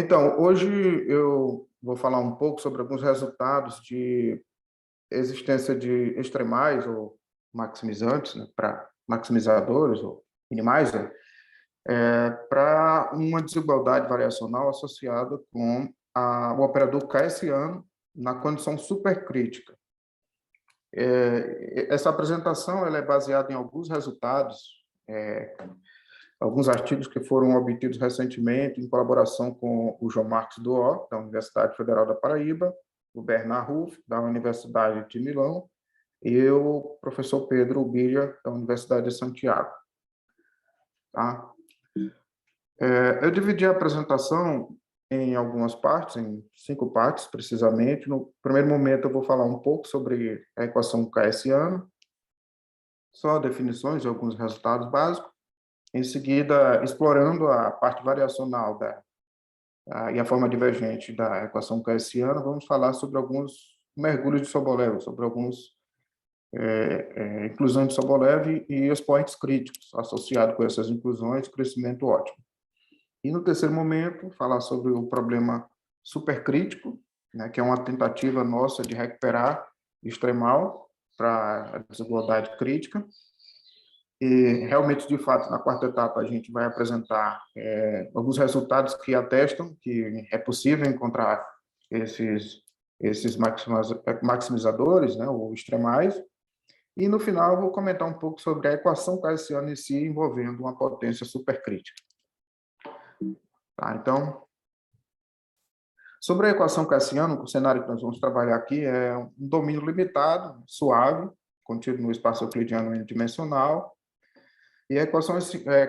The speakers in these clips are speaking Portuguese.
Então, hoje eu vou falar um pouco sobre alguns resultados de existência de extremais ou maximizantes, né, para maximizadores ou minimais, né, para uma desigualdade variacional associada com o operador Kayessiano na condição supercrítica. Essa apresentação ela é baseada em alguns resultados, alguns artigos que foram obtidos recentemente em colaboração com o João Marcos Duó, da Universidade Federal da Paraíba, o Bernard Ruff, da Universidade de Milão, e o professor Pedro Ubiria, da Universidade de Santiago. Tá? Eu dividi a apresentação em algumas partes, em 5 partes, precisamente. No primeiro momento, eu vou falar um pouco sobre a equação Kayessiana, só definições e alguns resultados básicos. Em seguida, explorando a parte variacional e a forma divergente da equação Kayessiana, vamos falar sobre alguns mergulhos de Sobolev, sobre alguns inclusões de Sobolev e expoentes críticos associados com essas inclusões, crescimento ótimo. E no terceiro momento, falar sobre o problema supercrítico, né, que é uma tentativa nossa de recuperar extremal para a desigualdade crítica. E realmente, de fato, na quarta etapa, a gente vai apresentar alguns resultados que atestam que é possível encontrar esses maximizadores, né, ou extremais. E, no final, eu vou comentar um pouco sobre a equação Kayessiana em si, envolvendo uma potência supercrítica. Tá, então, sobre a equação Kayessiana, o cenário que nós vamos trabalhar aqui é um domínio limitado, suave, contido no espaço euclidiano n-dimensional. E a equação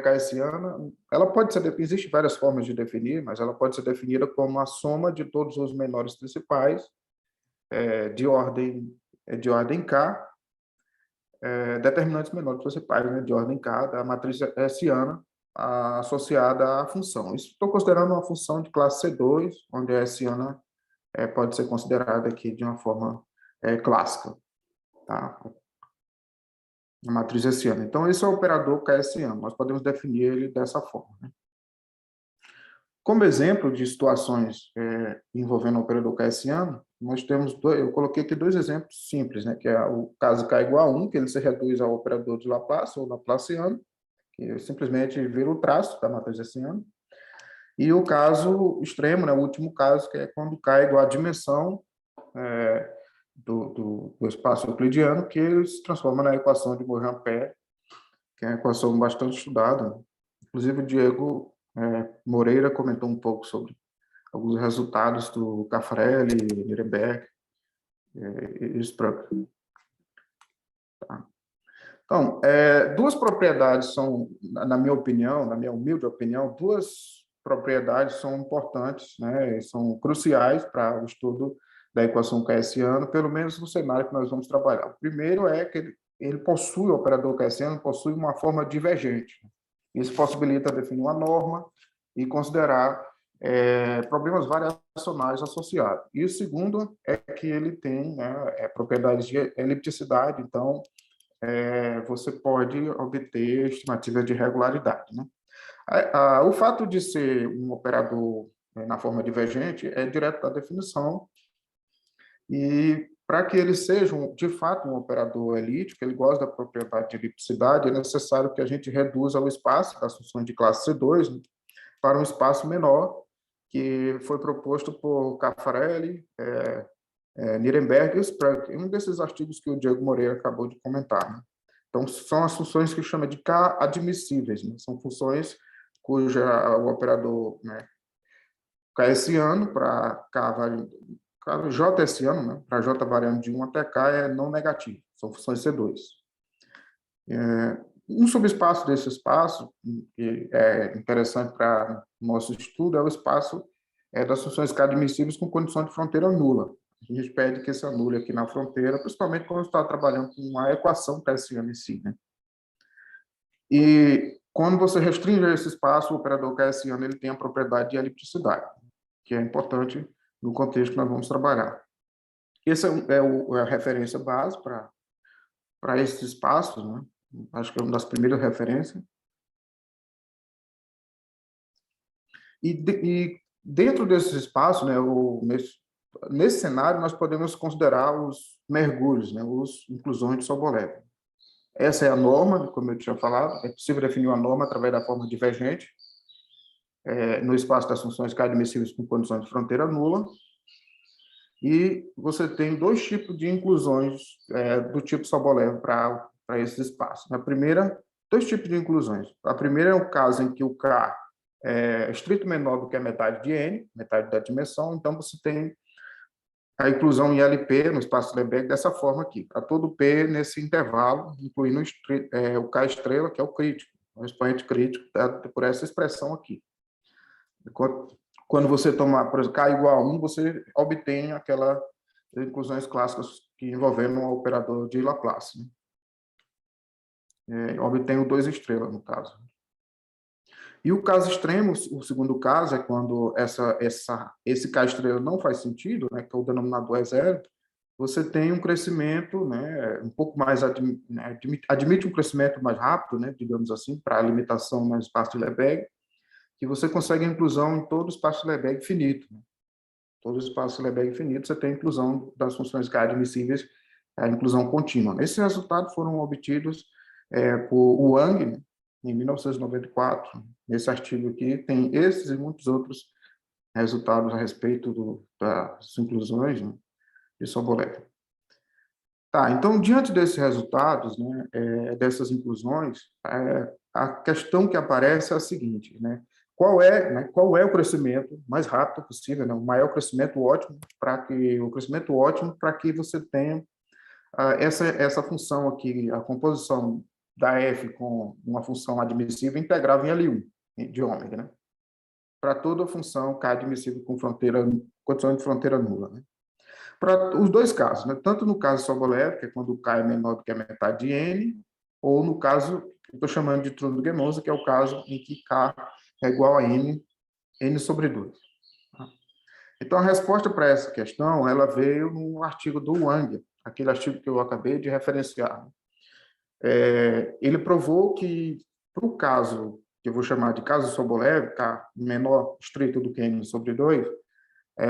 Kayessiana, ela pode ser, existem várias formas de definir, mas ela pode ser definida como a soma de todos os menores principais de ordem K, determinantes menores principais, né, de ordem K, da matriz hessiana associada à função. Isso estou considerando uma função de classe C2, onde a hessiana pode ser considerada aqui de uma forma clássica, tá? A matriz hessiana. Então, esse é o operador Kayessiano. Nós podemos definir ele dessa forma, né? Como exemplo de situações envolvendo o operador Kayessiano, nós temos eu coloquei aqui 2 exemplos simples, né? Que é o caso K igual a 1, que ele se reduz ao operador de Laplace ou Laplaciano, que simplesmente vira o traço da matriz hessiana. E o caso extremo, né? O último caso, que é quando K é igual à dimensão do espaço euclidiano, que ele se transforma na equação de Moivre-Ampère, que é uma equação bastante estudada. Inclusive, o Diego Moreira comentou um pouco sobre alguns resultados do Caffarelli, Nirenberg e Sprague. Tá? Então, 2 propriedades são, na minha opinião, na minha humilde opinião, 2 propriedades são importantes, né, são cruciais para o estudo da equação Kayessiana, pelo menos no cenário que nós vamos trabalhar. O primeiro é que ele possui, o operador Kayessiano possui uma forma divergente. Isso possibilita definir uma norma e considerar problemas variacionais associados. E o segundo é que ele tem, né, propriedades de elipticidade, então você pode obter estimativa de regularidade, né? O fato de ser um operador na forma divergente é direto da definição, e para que ele seja, de fato, um operador elíptico, ele gosta da propriedade de elipticidade, é necessário que a gente reduza o espaço das funções de classe C2, né, para um espaço menor, que foi proposto por Caffarelli, Nirenberg e Sprague, um desses artigos que o Diego Moreira acabou de comentar, né? Então, são as funções que chama de K admissíveis, né? São funções cuja o operador, né, Kayessiano para J hessiano, né, para J variando de 1 até K é não negativo, são funções C2. Um subespaço desse espaço, que é interessante para o nosso estudo, é o espaço das funções K admissíveis com condição de fronteira nula. A gente pede que se anule aqui na fronteira, principalmente quando está trabalhando com uma equação Kayessiana em si, né? E quando você restringe esse espaço, o operador Kayessiano ele tem a propriedade de elipticidade, que é importante no contexto que nós vamos trabalhar. Essa é a referência base para esses espaços, né? Acho que é uma das primeiras referências. E Dentro desses espaços, né, nesse cenário, nós podemos considerar os mergulhos, né, os inclusões de Sobolev. Essa é a norma, como eu tinha falado, é possível definir uma norma através da forma divergente, no espaço das funções K admissíveis com condições de fronteira nula, e você tem dois tipos de inclusões do tipo Sobolev para esses espaços. A primeira, dois tipos de inclusões. A primeira é o caso em que o K é estrito menor do que a metade de N, metade da dimensão, então você tem a inclusão em LP, no espaço Lebesgue, dessa forma aqui, para todo P nesse intervalo, incluindo o K estrela, que é o crítico, o expoente crítico, dado por essa expressão aqui. Quando você tomar, por exemplo, K igual a 1, você obtém aquelas inclusões clássicas que envolvendo um operador de Laplace. Né? Obtém o 2 estrelas, no caso. E o caso extremo, o segundo caso, é quando esse K estrela não faz sentido, né, que o denominador é zero, você tem um crescimento, né, um pouco mais, admite um crescimento mais rápido, né, digamos assim, para a limitação no espaço de Lebesgue, que você consegue a inclusão em todo o espaço de Lebesgue finito. Né? Todo o espaço de Lebesgue finito, você tem a inclusão das funções K admissíveis, a inclusão contínua. Esses resultados foram obtidos por Wang, né, em 1994. Nesse artigo aqui tem esses e muitos outros resultados a respeito das inclusões, né, de Sobolev. Tá, então, diante desses resultados, né, dessas inclusões, a questão que aparece é a seguinte, né, qual é o crescimento mais rápido possível, né, o maior crescimento ótimo para que você tenha essa função aqui, a composição da F com uma função admissível integrável em L1 de ômega, né, para toda função K admissível com condição de fronteira nula, né. Para os dois casos, né? Tanto no caso Sobolev, que é quando o K é menor do que a metade de N, ou no caso, que estou chamando de Trudel-Gemoza, que é o caso em que K é igual a N sobre 2. Então, a resposta para essa questão, ela veio no artigo do Wang, aquele artigo que eu acabei de referenciar. Ele provou que, para o caso, que eu vou chamar de caso Sobolev, K menor estrito do que N sobre 2,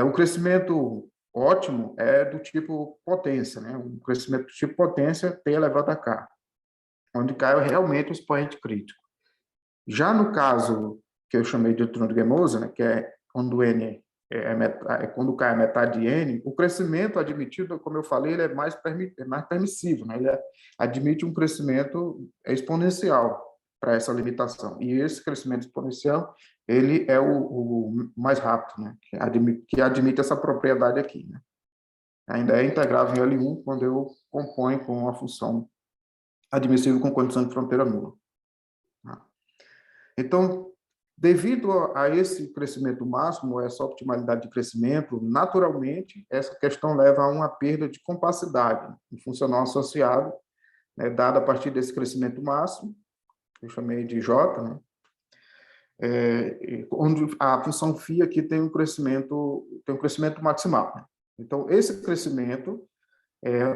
o crescimento ótimo é do tipo potência, né? Um crescimento do tipo potência T elevado a K, onde K é realmente o expoente crítico. Já no caso que eu chamei de Trudel-Gemoza, né, que é quando N quando K é metade de N, o crescimento admitido, como eu falei, ele é mais permissivo, né? Ele admite um crescimento exponencial para essa limitação. E esse crescimento exponencial, ele é o mais rápido, né? Que admite essa propriedade aqui, né? Ainda é integrável em L1 quando eu componho com a função admissível com condição de fronteira nula. Então, devido a esse crescimento máximo, essa optimalidade de crescimento, naturalmente, essa questão leva a uma perda de compacidade funcional associada, né, dada a partir desse crescimento máximo, que eu chamei de J, né, onde a função φ aqui tem um crescimento maximal. Né? Então, esse crescimento,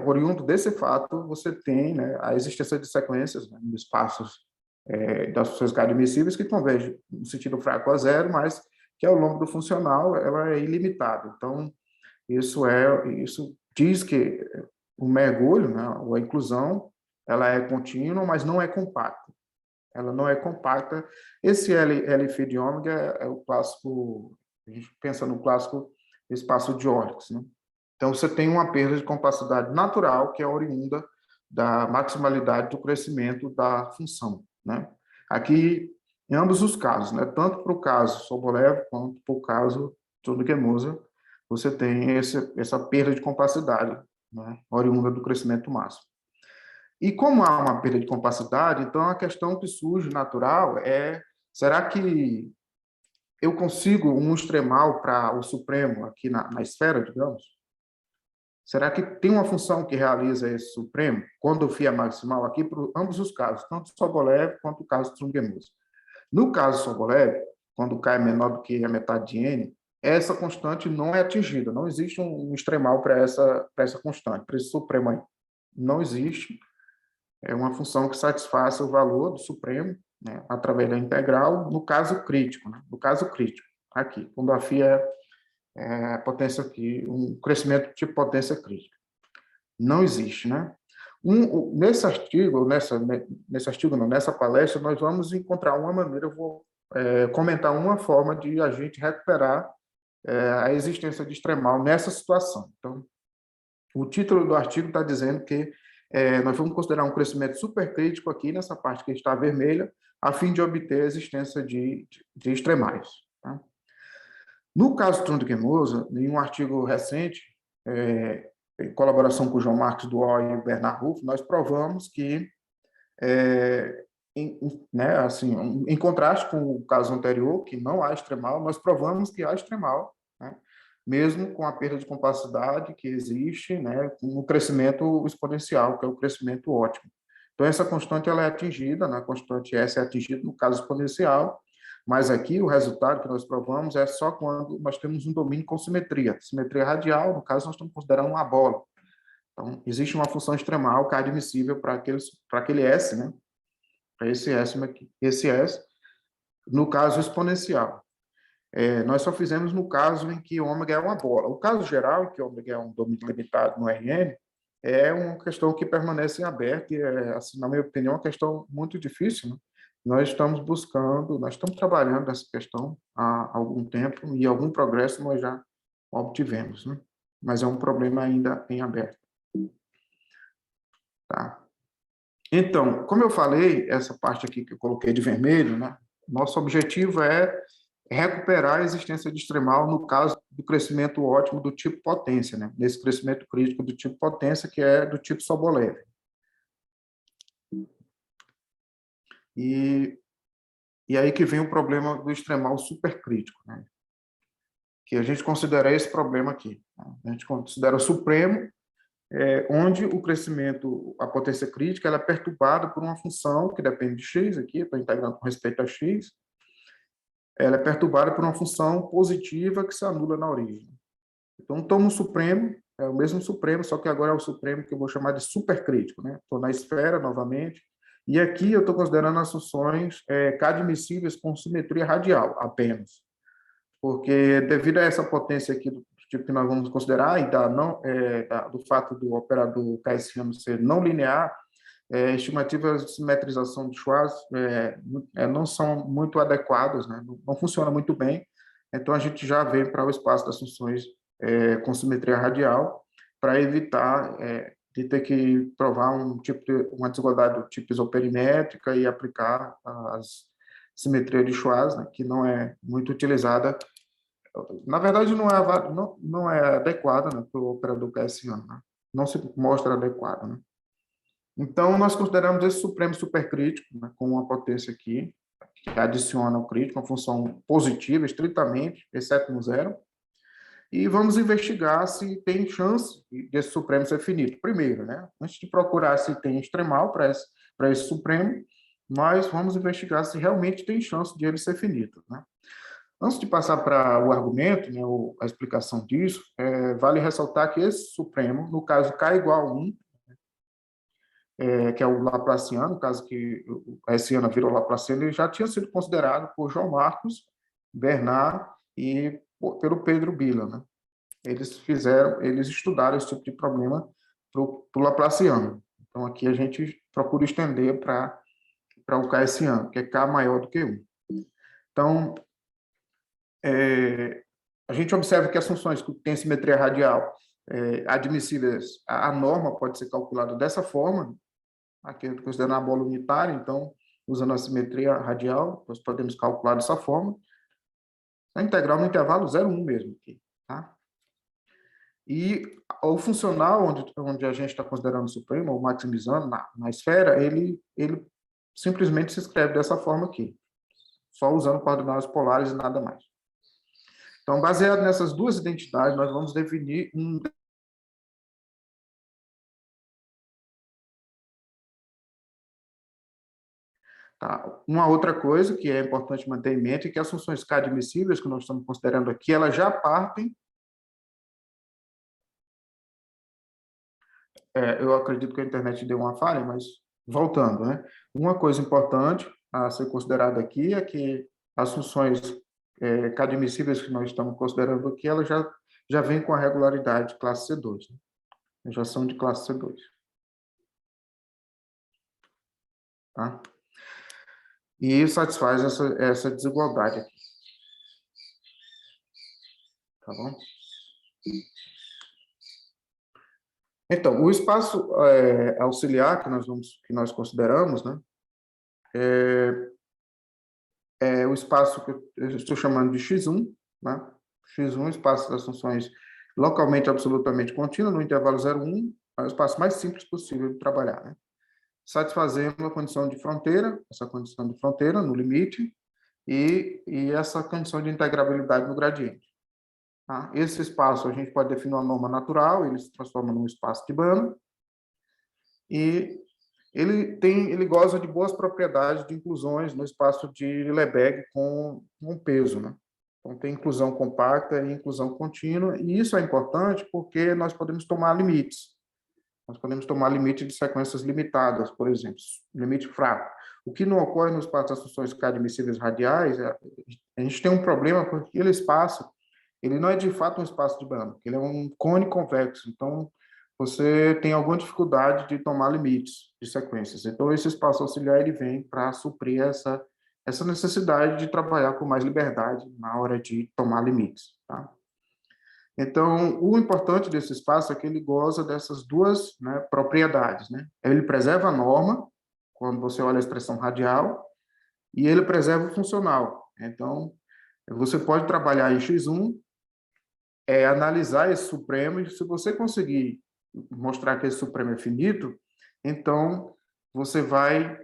oriundo desse fato, você tem, né, a existência de sequências, né, em espaços das funções K admissíveis que convergem no sentido fraco a zero, mas que ao longo do funcional ela é ilimitada. Então, isso diz que o mergulho, né, ou a inclusão, ela é contínua, mas não é compacta. Ela não é compacta. Esse L de ômega é o clássico, a gente pensa no clássico espaço de Orix, né? Então, você tem uma perda de compacidade natural que é oriunda da maximalidade do crescimento da função, né? Aqui, em ambos os casos, né? Tanto para o caso Sobolev quanto para o caso Trudel-Gemoza, você tem essa perda de compacidade, né? Oriunda do crescimento máximo. E como há uma perda de compacidade, então a questão que surge natural é: será que eu consigo um extremal para o supremo aqui na esfera, digamos? Será que tem uma função que realiza esse supremo quando o φ é maximal aqui para ambos os casos, tanto o Sobolev quanto o caso Trudel-Gemoza? No caso Sobolev, quando K é menor do que a metade de N, essa constante não é atingida, não existe um extremal para essa constante, para esse supremo aí. Não existe. É uma função que satisfaça o valor do supremo, né, através da integral, no caso crítico. Né? No caso crítico. aqui, quando a φ é potência aqui, um crescimento tipo potência crítica. Não existe, né? Nesse artigo, nessa palestra, nós vamos encontrar uma maneira, eu vou comentar uma forma de a gente recuperar a existência de extremal nessa situação. Então, o título do artigo está dizendo que nós vamos considerar um crescimento supercrítico aqui, nessa parte que está vermelha, a fim de obter a existência de extremais. Tá? No caso do Trondiquemosa, em um artigo recente, em colaboração com o João Marcos Duol e o Bernard Ruff, nós provamos que, em contraste com o caso anterior, que não há extremal, nós provamos que há extremal, né? Mesmo com a perda de capacidade que existe, né, com o crescimento exponencial, que é o crescimento ótimo. Então, essa constante ela é atingida, né, a constante S é atingida no caso exponencial, mas aqui o resultado que nós provamos é só quando nós temos um domínio com simetria. Simetria radial, no caso, nós estamos considerando uma bola. Então, existe uma função extremal que é admissível para aquele S, né? Para esse S, no caso exponencial. Nós só fizemos no caso em que ômega é uma bola. O caso geral, em que ômega é um domínio limitado no Rn, é uma questão que permanece em aberto e, assim, na minha opinião, é uma questão muito difícil, né? Nós estamos trabalhando nessa questão há algum tempo e algum progresso nós já obtivemos, né? Mas é um problema ainda em aberto. Tá? Então, como eu falei, essa parte aqui que eu coloquei de vermelho, né? Nosso objetivo é recuperar a existência de extremal no caso do crescimento ótimo do tipo potência, né? Nesse crescimento crítico do tipo potência, que é do tipo Sobolev. E aí que vem o problema do extremal supercrítico, né? Que a gente considera esse problema aqui. Né? A gente considera o supremo, onde o crescimento, a potência crítica, ela é perturbada por uma função que depende de x, aqui, estou integrando com respeito a x, ela é perturbada por uma função positiva que se anula na origem. Então, tomo o supremo, é o mesmo supremo, só que agora é o supremo que eu vou chamar de supercrítico, né? Estou na esfera novamente, e aqui eu estou considerando as funções K-admissíveis com simetria radial, apenas. Porque devido a essa potência aqui do tipo que nós vamos considerar, e do fato do operador Kayssiano ser não linear, estimativas de simetrização de Schwarz não são muito adequadas, né? Não funciona muito bem, então a gente já vem para o espaço das funções com simetria radial, para evitar de ter que provar uma desigualdade do tipo isoperimétrica e aplicar a simetria de Schwarz, né, que não é muito utilizada. Na verdade, não é adequada, né, para o operador Kayssiano, né? Não se mostra adequada, né? Então, nós consideramos esse supremo supercrítico, né, com uma potência aqui, que adiciona o crítico, uma função positiva, estritamente, exceto no zero, e vamos investigar se tem chance desse supremo ser finito. Primeiro, né, antes de procurar se tem extremal para esse supremo, nós vamos investigar se realmente tem chance de ele ser finito, né? Antes de passar para o argumento, né, a explicação disso, vale ressaltar que esse supremo, no caso K igual a 1, que é o Laplaciano, no caso que a Hessiana virou Laplaciano, ele já tinha sido considerado por João Marcos, Bernard e pelo Pedro Bila, né? Eles estudaram esse tipo de problema para o Laplaciano. Então, aqui a gente procura estender para o Kayssiano, que é K maior do que 1. Então, a gente observa que as funções que têm simetria radial admissíveis, a norma pode ser calculada dessa forma. Aqui eu estou considerando a bola unitária, então, usando a simetria radial, nós podemos calcular dessa forma. A integral no intervalo 0,1 mesmo. Aqui, tá? E o funcional, onde a gente está considerando o supremo, ou maximizando na esfera, ele simplesmente se escreve dessa forma aqui, só usando coordenadas polares e nada mais. Então, baseado nessas duas identidades, nós vamos definir um Tá? Uma outra coisa que é importante manter em mente é que as funções K admissíveis que nós estamos considerando aqui, elas já partem. Eu acredito que a internet deu uma falha, mas voltando, né? Uma coisa importante a ser considerada aqui é que as funções admissíveis que nós estamos considerando aqui, ela já vem com a regularidade classe C2, né? Já são de classe C2. Tá? E satisfaz essa desigualdade aqui. Tá bom? Então, o espaço auxiliar que nós consideramos, né, é o espaço que eu estou chamando de X1, né? X1, espaço das funções localmente absolutamente contínua, no intervalo 0,1, é o espaço mais simples possível de trabalhar, né? Satisfazendo a condição de fronteira, essa condição de fronteira no limite, e essa condição de integrabilidade no gradiente. Tá? Esse espaço a gente pode definir uma norma natural, ele se transforma num espaço de Banach, e ele goza de boas propriedades de inclusões no espaço de Lebesgue com peso, né? Então, tem inclusão compacta e inclusão contínua, e isso é importante porque nós podemos tomar limites. Nós podemos tomar limite de sequências limitadas, por exemplo, limite fraco. O que não ocorre no espaço das funções K-admissíveis radiais, a gente tem um problema porque aquele espaço, ele não é de fato um espaço de Banach, ele é um cone convexo, então você tem alguma dificuldade de tomar limites de sequências. Então, esse espaço auxiliar ele vem para suprir essa necessidade de trabalhar com mais liberdade na hora de tomar limites. Tá? Então, o importante desse espaço é que ele goza dessas duas, né, propriedades. Né? Ele preserva a norma, quando você olha a expressão radial, e ele preserva o funcional. Então, você pode trabalhar em X1, analisar esse supremo, e se você conseguir mostrar que esse supremo é finito, então você vai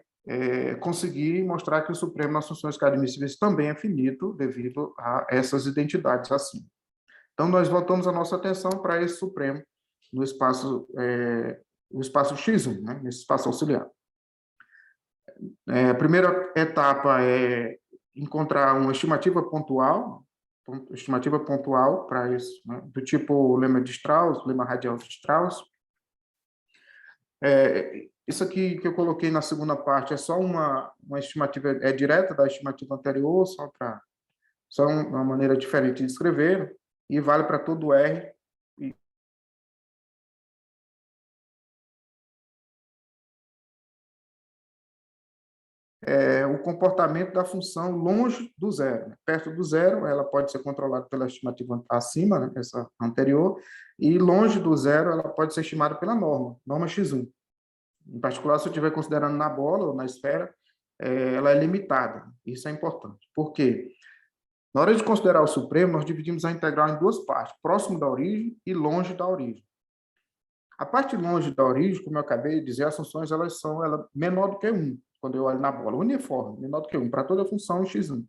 conseguir mostrar que o supremo nas funções K-admissíveis também é finito devido a essas identidades acima. Então, nós voltamos a nossa atenção para esse supremo no espaço X1, né, nesse espaço auxiliar. A primeira etapa é encontrar uma estimativa pontual para isso, né, do tipo lema de Strauss, lema radial de Strauss. Isso aqui que eu coloquei na segunda parte é só uma estimativa, direta da estimativa anterior, só uma maneira diferente de escrever, e vale para todo R. O comportamento da função longe do zero. Perto do zero, ela pode ser controlada pela estimativa acima, né, essa anterior, e longe do zero, ela pode ser estimada pela norma X1. Em particular, se eu estiver considerando na bola ou na esfera, ela é limitada. Isso é importante. Por quê? Na hora de considerar o supremo, nós dividimos a integral em duas partes, próximo da origem e longe da origem. A parte longe da origem, como eu acabei de dizer, as funções elas são menor do que 1, quando eu olho na bola, uniforme, menor do que 1, para toda função x1.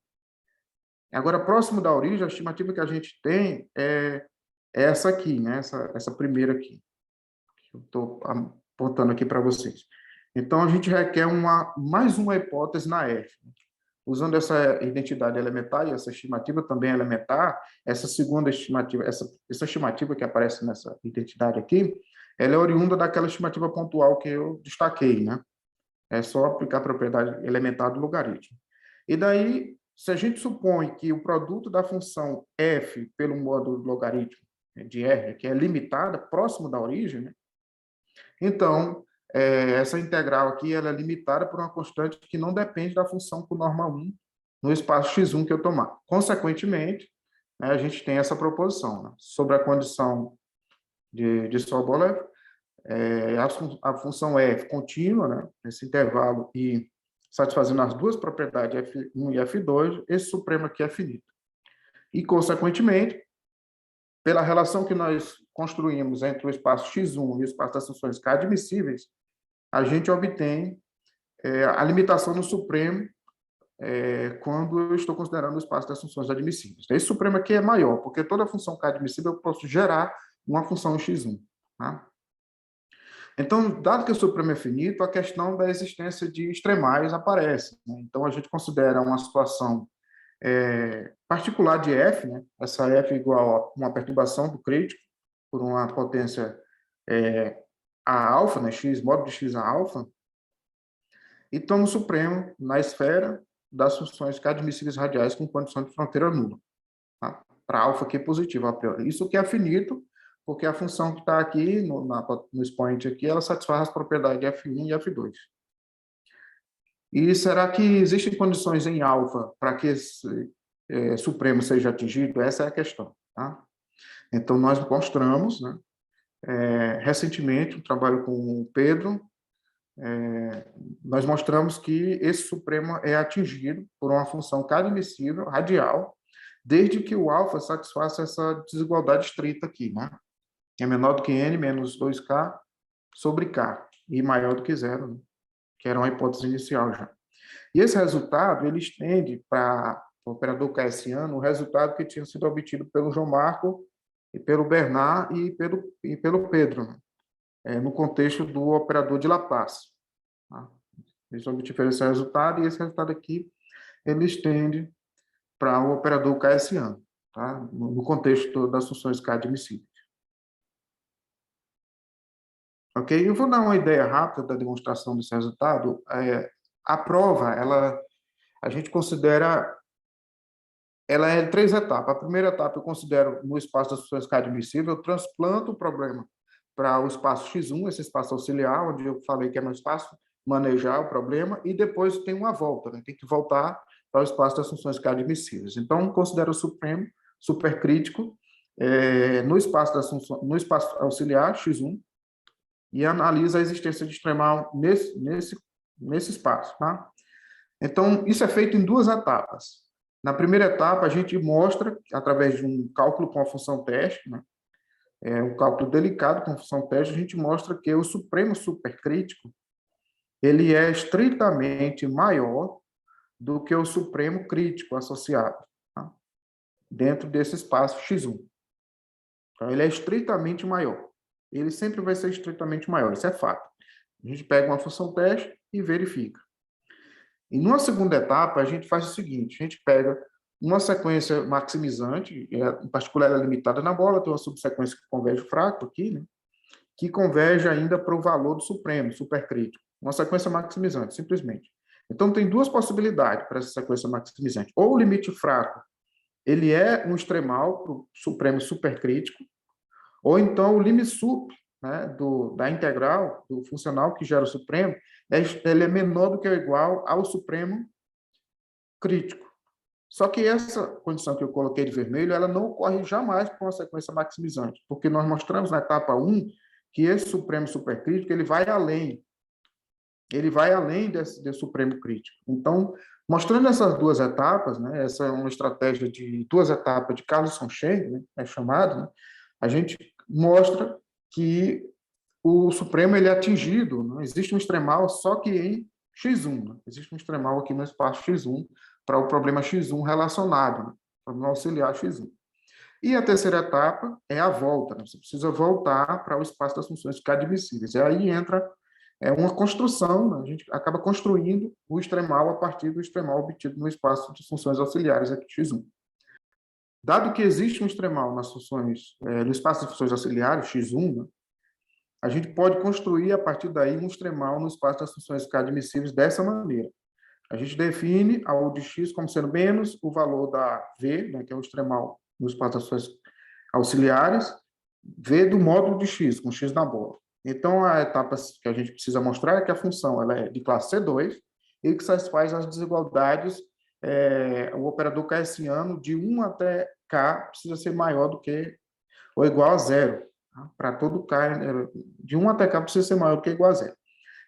Agora, próximo da origem, a estimativa que a gente tem é essa aqui, né? essa primeira aqui, que eu estou apontando aqui para vocês. Então, a gente requer mais uma hipótese na F. Usando essa identidade elementar e essa estimativa também elementar, essa segunda estimativa, essa estimativa que aparece nessa identidade aqui, ela é oriunda daquela estimativa pontual que eu destaquei, né? É só aplicar a propriedade elementar do logaritmo. E daí, se a gente supõe que o produto da função f pelo módulo logaritmo de r, que é limitada, próximo da origem, né? Então, essa integral aqui ela é limitada por uma constante que não depende da função com norma 1 no espaço x1 que eu tomar. Consequentemente, né, a gente tem essa proposição, né, sobre a condição de Sobolev, a função f contínua, né, nesse intervalo, e satisfazendo as duas propriedades f1 e f2, esse supremo aqui é finito. E, consequentemente, pela relação que nós construímos entre o espaço x1 e o espaço das funções K admissíveis, a gente obtém a limitação no supremo quando eu estou considerando o espaço das funções admissíveis. Esse supremo aqui é maior, porque toda função K admissível eu posso gerar uma função x1. Tá? Então, dado que o supremo é finito, a questão da existência de extremais aparece. Né? Então, a gente considera uma situação particular de f, né? Essa f igual a uma perturbação do crítico por uma potência a alfa, né? X, módulo de x a alfa, e tomo o supremo na esfera das funções K admissíveis radiais com condição de fronteira nula, tá? Para alfa Q positivo a priori. Isso que é finito, porque a função que está aqui, no expoente aqui, ela satisfaz as propriedades de F1 e F2. E será que existem condições em alfa para que esse supremo seja atingido? Essa é a questão, tá? Então, nós mostramos, né, recentemente, um trabalho com o Pedro, nós mostramos que esse supremo é atingido por uma função K admissível radial, desde que o alfa satisfaça essa desigualdade estrita aqui, né? É menor do que n menos 2k sobre k, e maior do que zero, né? Que era uma hipótese inicial já. E esse resultado, ele estende para o operador Cartesiano o resultado que tinha sido obtido pelo João Marco, e pelo Bernard e pelo Pedro, né? No contexto do operador de Laplace. Tá? Eles obtiveram esse resultado, e esse resultado aqui ele estende para o operador Cartesiano, tá? No contexto das funções K admissíveis. Ok? Eu vou dar uma ideia rápida da demonstração desse resultado. A prova, a gente considera, ela é em 3 etapas. A primeira etapa eu considero no espaço das funções K admissível, eu transplanto o problema para o espaço X1, esse espaço auxiliar, onde eu falei que é mais fácil manejar o problema, e depois tem uma volta, né? Tem que voltar para o espaço das funções K admissíveis. Então, considero o supremo supercrítico no espaço auxiliar X1, e analisa a existência de extremal nesse espaço, tá? Então, isso é feito em 2 etapas. Na primeira etapa, a gente mostra, através de um cálculo com a função teste, né? Um cálculo delicado com a função teste, a gente mostra que o supremo supercrítico ele é estritamente maior do que o supremo crítico associado, tá? Dentro desse espaço X1. Então, ele é estritamente maior. Ele sempre vai ser estritamente maior, isso é fato. A gente pega uma função teste e verifica. E numa segunda etapa, a gente faz o seguinte, a gente pega uma sequência maximizante, em particular ela é limitada na bola, tem uma subsequência que converge fraco aqui, né? Que converge ainda para o valor do supremo, supercrítico. Uma sequência maximizante, simplesmente. Então, tem 2 possibilidades para essa sequência maximizante. Ou o limite fraco, ele é um extremal para o supremo supercrítico, ou então o limite sup, né, da integral, do funcional que gera o supremo, ele é menor do que ou igual ao supremo crítico. Só que essa condição que eu coloquei de vermelho, ela não ocorre jamais com a sequência maximizante, porque nós mostramos na etapa 1 que esse supremo supercrítico ele vai além desse supremo crítico. Então, mostrando essas 2 etapas, né, essa é uma estratégia de 2 etapas de Carlson-Schenck, né, é chamado, né, a gente mostra que o supremo ele é atingido, não existe um extremal só que em X1, né? Existe um extremal aqui no espaço X1 para o problema X1 relacionado, né? Problema auxiliar X1. E a terceira etapa é a volta, né? Você precisa voltar para o espaço das funções K admissíveis. E aí entra uma construção, né? A gente acaba construindo o extremal a partir do extremal obtido no espaço de funções auxiliares aqui X1. Dado que existe um extremal nas funções, no espaço de funções auxiliares, X1, né, a gente pode construir, a partir daí, um extremal no espaço das funções K admissíveis dessa maneira. A gente define a U de X como sendo menos o valor da V, né, que é o extremal no espaço das funções auxiliares, V do módulo de X, com X na bola. Então, a etapa que a gente precisa mostrar é que a função ela é de classe C2 e que satisfaz as desigualdades, o operador cartesiano de 1 até K precisa ser maior do que ou igual a zero. Tá? Para todo K, de 1 até K precisa ser maior do que igual a zero.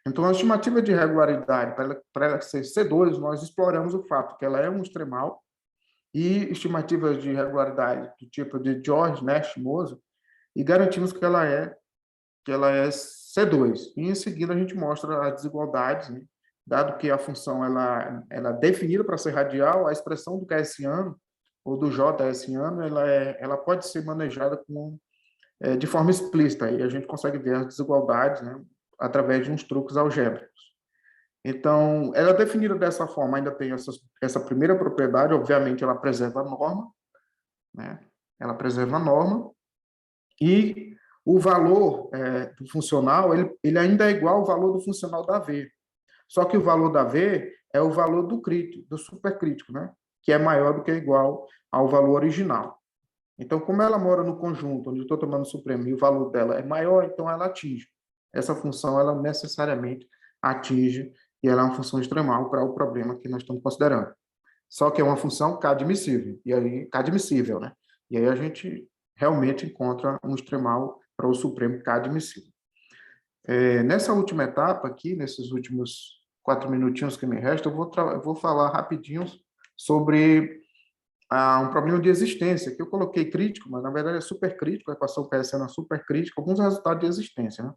Então, a estimativa de regularidade, para ela ser C2, nós exploramos o fato que ela é um extremal e estimativas de regularidade do tipo de George, Nash, Moser, e garantimos que ela é C2. E, em seguida, a gente mostra as desigualdades, né? Dado que a função ela é definida para ser radial, a expressão do Cartesiano ou do J hessiano, ela pode ser manejada de forma explícita, e a gente consegue ver as desigualdades, né, através de uns truques algébricos. Então, ela é definida dessa forma, ainda tem essa primeira propriedade, obviamente ela preserva a norma, né? Ela preserva a norma, e o valor do funcional, ele ainda é igual ao valor do funcional da V. Só que o valor da V é o valor do supercrítico, né? Que é maior do que ou igual ao valor original. Então, como ela mora no conjunto onde eu estou tomando o supremo e o valor dela é maior, então ela atinge. Essa função, ela necessariamente atinge, e ela é uma função extremal para o problema que nós estamos considerando. Só que é uma função cadmissível, e aí, cadmissível, né? E aí a gente realmente encontra um extremal para o supremo cadmissível. Nessa última etapa aqui, nesses últimos 4 minutinhos que me restam, eu vou falar rapidinho sobre um problema de existência, que eu coloquei crítico, mas na verdade é supercrítico, a equação parecendo supercrítica, alguns resultados de existência, né?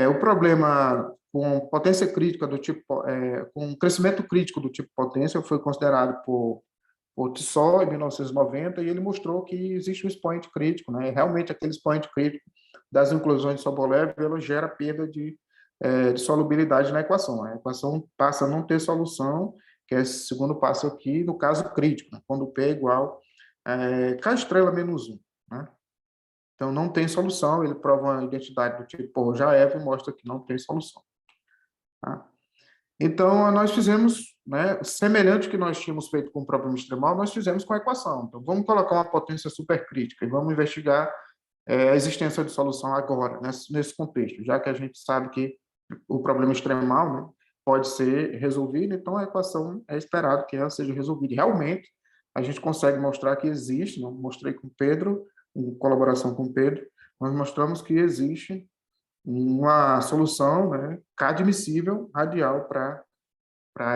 O problema com potência crítica do tipo, com crescimento crítico do tipo potência foi considerado por Tissot em 1990 e ele mostrou que existe um expoente crítico, né? E realmente aquele expoente crítico das inclusões de Sobolev, ela gera perda de solubilidade na equação. A equação passa a não ter solução, que é esse segundo passo aqui, no caso crítico, né? Quando P é igual K estrela menos 1, né? Então, não tem solução, ele prova uma identidade do tipo já e mostra que não tem solução. Tá? Então, nós fizemos, né, semelhante ao que nós tínhamos feito com o problema extremal, nós fizemos com a equação. Então, vamos colocar uma potência supercrítica e vamos investigar a existência de solução agora, nesse contexto, já que a gente sabe que o problema extremal, né, pode ser resolvido, então a equação é esperado que ela seja resolvida. E, realmente, a gente consegue mostrar que existe, né, mostrei com o Pedro, em colaboração com o Pedro, nós mostramos que existe uma solução, né, admissível, radial para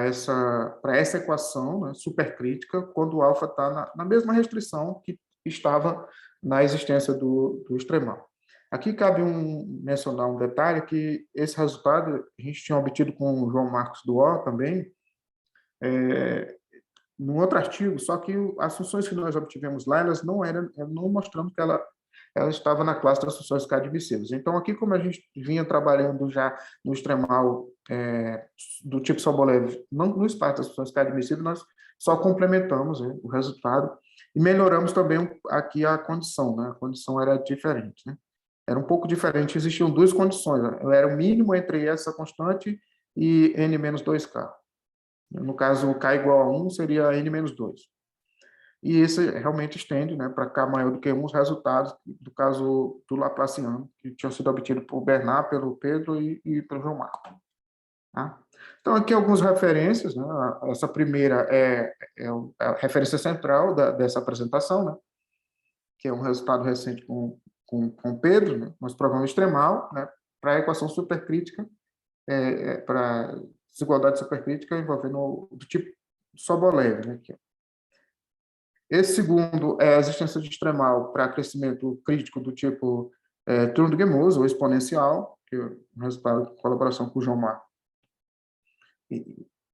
essa equação, né, supercrítica, quando o alfa está na mesma restrição que estava na existência do extremal. Aqui cabe mencionar um detalhe, que esse resultado a gente tinha obtido com o João Marcos Duó também, num outro artigo, só que as funções que nós obtivemos lá, elas não mostramos que ela estava na classe das funções cadmissivas. Então, aqui, como a gente vinha trabalhando já no extremal do tipo Sobolev, não no espaço das funções cadmissivas, nós só complementamos, né, o resultado e melhoramos também aqui a condição, né? A condição era diferente, né? Era um pouco diferente, existiam duas condições, né? Era o mínimo entre essa constante e n menos 2k. No caso, k igual a 1 seria n menos 2. E esse realmente estende, né, para K maior do que 1 os resultados do caso do Laplaciano, que tinham sido obtidos por Bernard, pelo Pedro e pelo João Marco. Tá? Então, aqui algumas referências. Né? Essa primeira é a referência central dessa apresentação, né? Que é um resultado recente com Pedro, né? Nós provamos extremal, né? Para a equação supercrítica, para desigualdade supercrítica envolvendo do tipo Sobolev, né? Aqui, esse segundo é a existência de extremal para crescimento crítico do tipo turno de Gemoso, ou exponencial, que é um resultado de colaboração com o João Marco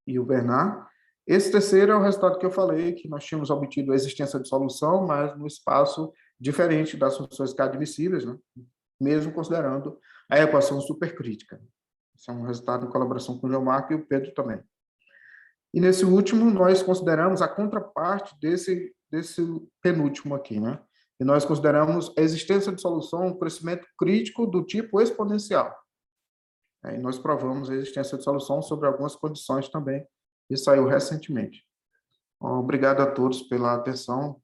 e o Bernard. Esse terceiro é o resultado que eu falei, que nós tínhamos obtido a existência de solução, mas no espaço diferente das funções admissíveis, né? Mesmo considerando a equação supercrítica. Esse é um resultado em colaboração com o João Marco e o Pedro também. E nesse último, nós consideramos a contraparte desse penúltimo aqui, né? E nós consideramos a existência de solução, um crescimento crítico do tipo exponencial. E nós provamos a existência de solução sobre algumas condições também, e saiu recentemente. Obrigado a todos pela atenção.